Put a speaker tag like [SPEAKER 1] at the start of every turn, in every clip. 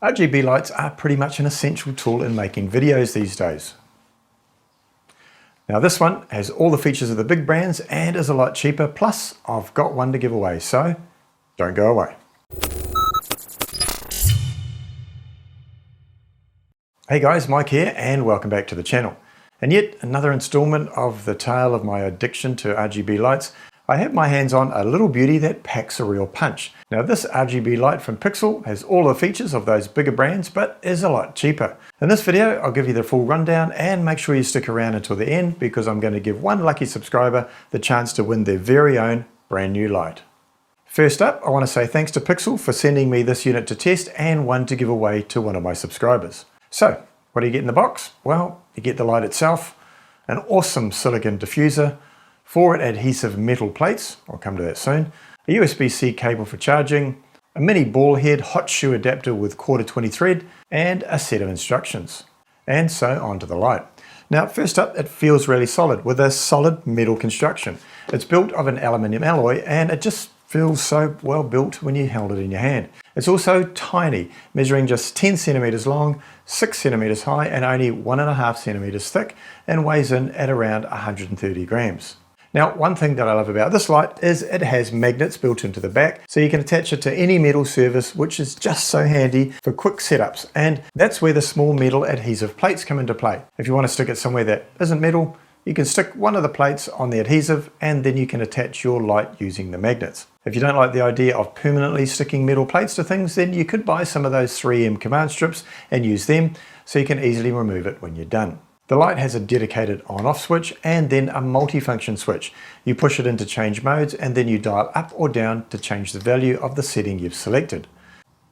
[SPEAKER 1] RGB lights are pretty much an essential tool in making videos these days. Now this one has all the features of the big brands and is a lot cheaper, plus I've got one to give away, so don't go away. Hey guys, Mike here and welcome back to the channel. And yet another installment of the tale of my addiction to RGB lights. I have my hands on a little beauty that packs a real punch. Now this RGB light from Pixel has all the features of those bigger brands, but is a lot cheaper. In this video, I'll give you the full rundown and make sure you stick around until the end because I'm going to give one lucky subscriber the chance to win their very own brand new light. First up, I want to say thanks to Pixel for sending me this unit to test and one to give away to one of my subscribers. So, what do you get in the box? Well, you get the light itself, an awesome silicon diffuser, 4 adhesive metal plates, I'll come to that soon, a USB-C cable for charging, a mini ball head hot shoe adapter with 1/4 thread, and a set of instructions. And so on to the light. Now first up, it feels really solid with a solid metal construction. It's built of an aluminium alloy and it just feels so well built when you held it in your hand. It's also tiny, measuring just 10 centimeters long, 6 centimeters high and only 1.5 centimeters thick, and weighs in at around 130 grams. Now, one thing that I love about this light is it has magnets built into the back, so you can attach it to any metal surface, which is just so handy for quick setups. And that's where the small metal adhesive plates come into play. If you want to stick it somewhere that isn't metal, you can stick one of the plates on the adhesive and then you can attach your light using the magnets. If you don't like the idea of permanently sticking metal plates to things, then you could buy some of those 3M command strips and use them so you can easily remove it when you're done. The light has a dedicated on-off switch and then a multi-function switch. You push it into change modes and then you dial up or down to change the value of the setting you've selected.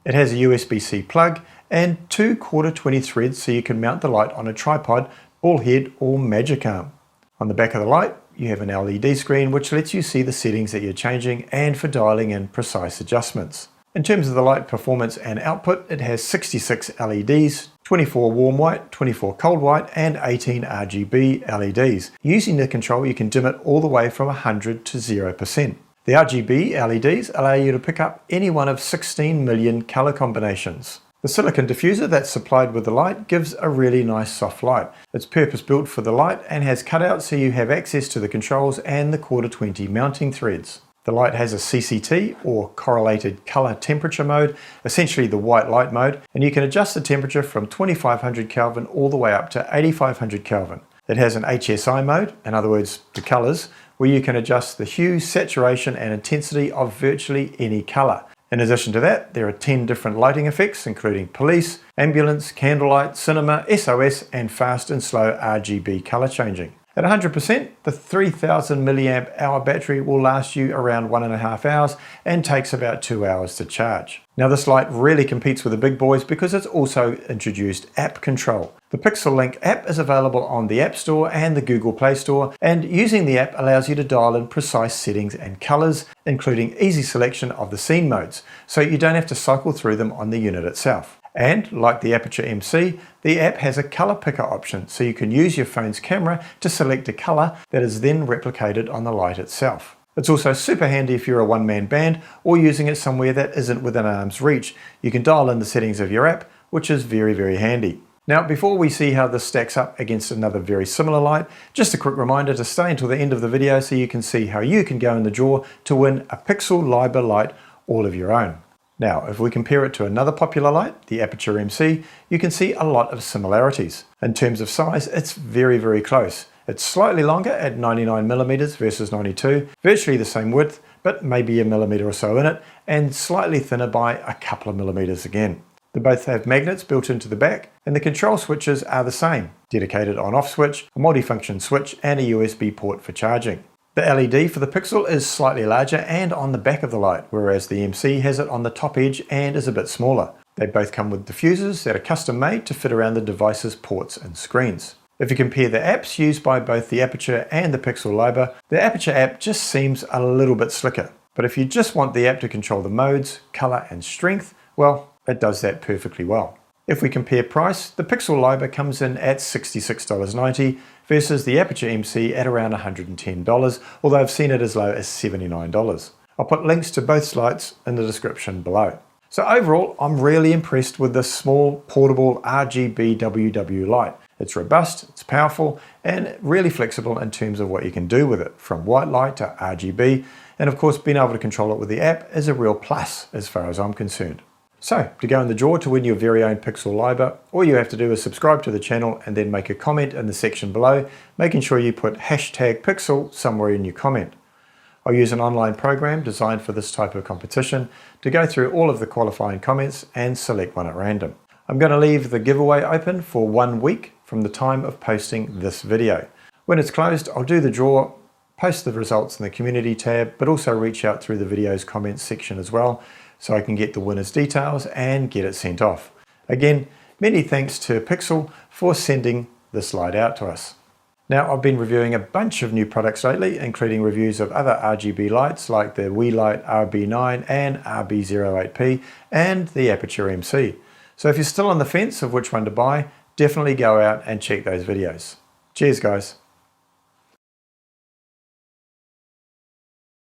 [SPEAKER 1] It has a USB-C plug and 2 1/4 threads so you can mount the light on a tripod, ball head or magic arm. On the back of the light, you have an LED screen which lets you see the settings that you're changing and for dialing in precise adjustments. In terms of the light performance and output, it has 66 LEDs, 24 warm white, 24 cold white and 18 RGB LEDs. Using the control, you can dim it all the way from 100 to 0%. The RGB LEDs allow you to pick up any one of 16 million color combinations. The silicon diffuser that's supplied with the light gives a really nice soft light. It's purpose built for the light and has cutouts so you have access to the controls and the 1/4 mounting threads. The light has a CCT or correlated color temperature mode, essentially the white light mode, and you can adjust the temperature from 2500 Kelvin all the way up to 8500 Kelvin. It has an HSI mode, in other words the colors, where you can adjust the hue, saturation and intensity of virtually any color. In addition to that, there are 10 different lighting effects including police, ambulance, candlelight, cinema, SOS and fast and slow RGB color changing. At 100%, the 3000 milliamp hour battery will last you around 1.5 hours and takes about 2 hours to charge. Now this light really competes with the big boys because it's also introduced app control. The Pixel Link app is available on the App Store and the Google Play Store, and using the app allows you to dial in precise settings and colors, including easy selection of the scene modes, so you don't have to cycle through them on the unit itself. And like the Aputure MC, the app has a color picker option, so you can use your phone's camera to select a color that is then replicated on the light itself. It's also super handy if you're a one-man band or using it somewhere that isn't within arm's reach. You can dial in the settings of your app, which is very, very handy. Now, before we see how this stacks up against another very similar light, just a quick reminder to stay until the end of the video so you can see how you can go in the draw to win a Pixel Liber light all of your own. Now, if we compare it to another popular light, the Aputure MC, you can see a lot of similarities. In terms of size, it's very, very close. It's slightly longer at 99mm versus 92, virtually the same width, but maybe a millimeter or so in it, and slightly thinner by a couple of millimeters again. They both have magnets built into the back, and the control switches are the same. Dedicated on-off switch, a multifunction switch, and a USB port for charging. The LED for the Pixel is slightly larger and on the back of the light, whereas the MC has it on the top edge and is a bit smaller. They both come with diffusers that are custom made to fit around the device's ports and screens. If you compare the apps used by both the Aputure and the Pixel Liber, the Aputure app just seems a little bit slicker. But if you just want the app to control the modes, color and strength, well, it does that perfectly well. If we compare price, the Pixel Liber comes in at $66.90 versus the Aputure MC at around $110, although I've seen it as low as $79. I'll put links to both lights in the description below. So overall, I'm really impressed with this small portable RGBWW light. It's robust, it's powerful, and really flexible in terms of what you can do with it, from white light to RGB, and of course being able to control it with the app is a real plus as far as I'm concerned. So, to go in the draw to win your very own Pixel Liber, all you have to do is subscribe to the channel and then make a comment in the section below, making sure you put #Pixel somewhere in your comment. I'll use an online program designed for this type of competition to go through all of the qualifying comments and select one at random. I'm going to leave the giveaway open for 1 week from the time of posting this video. When it's closed, I'll do the draw, post the results in the community tab, but also reach out through the video's comments section as well, so I can get the winner's details and get it sent off. Again, many thanks to Pixel for sending this light out to us. Now, I've been reviewing a bunch of new products lately, including reviews of other RGB lights like the WeLight RB9 and RB08P and the Aputure MC. So if you're still on the fence of which one to buy, definitely go out and check those videos. Cheers guys.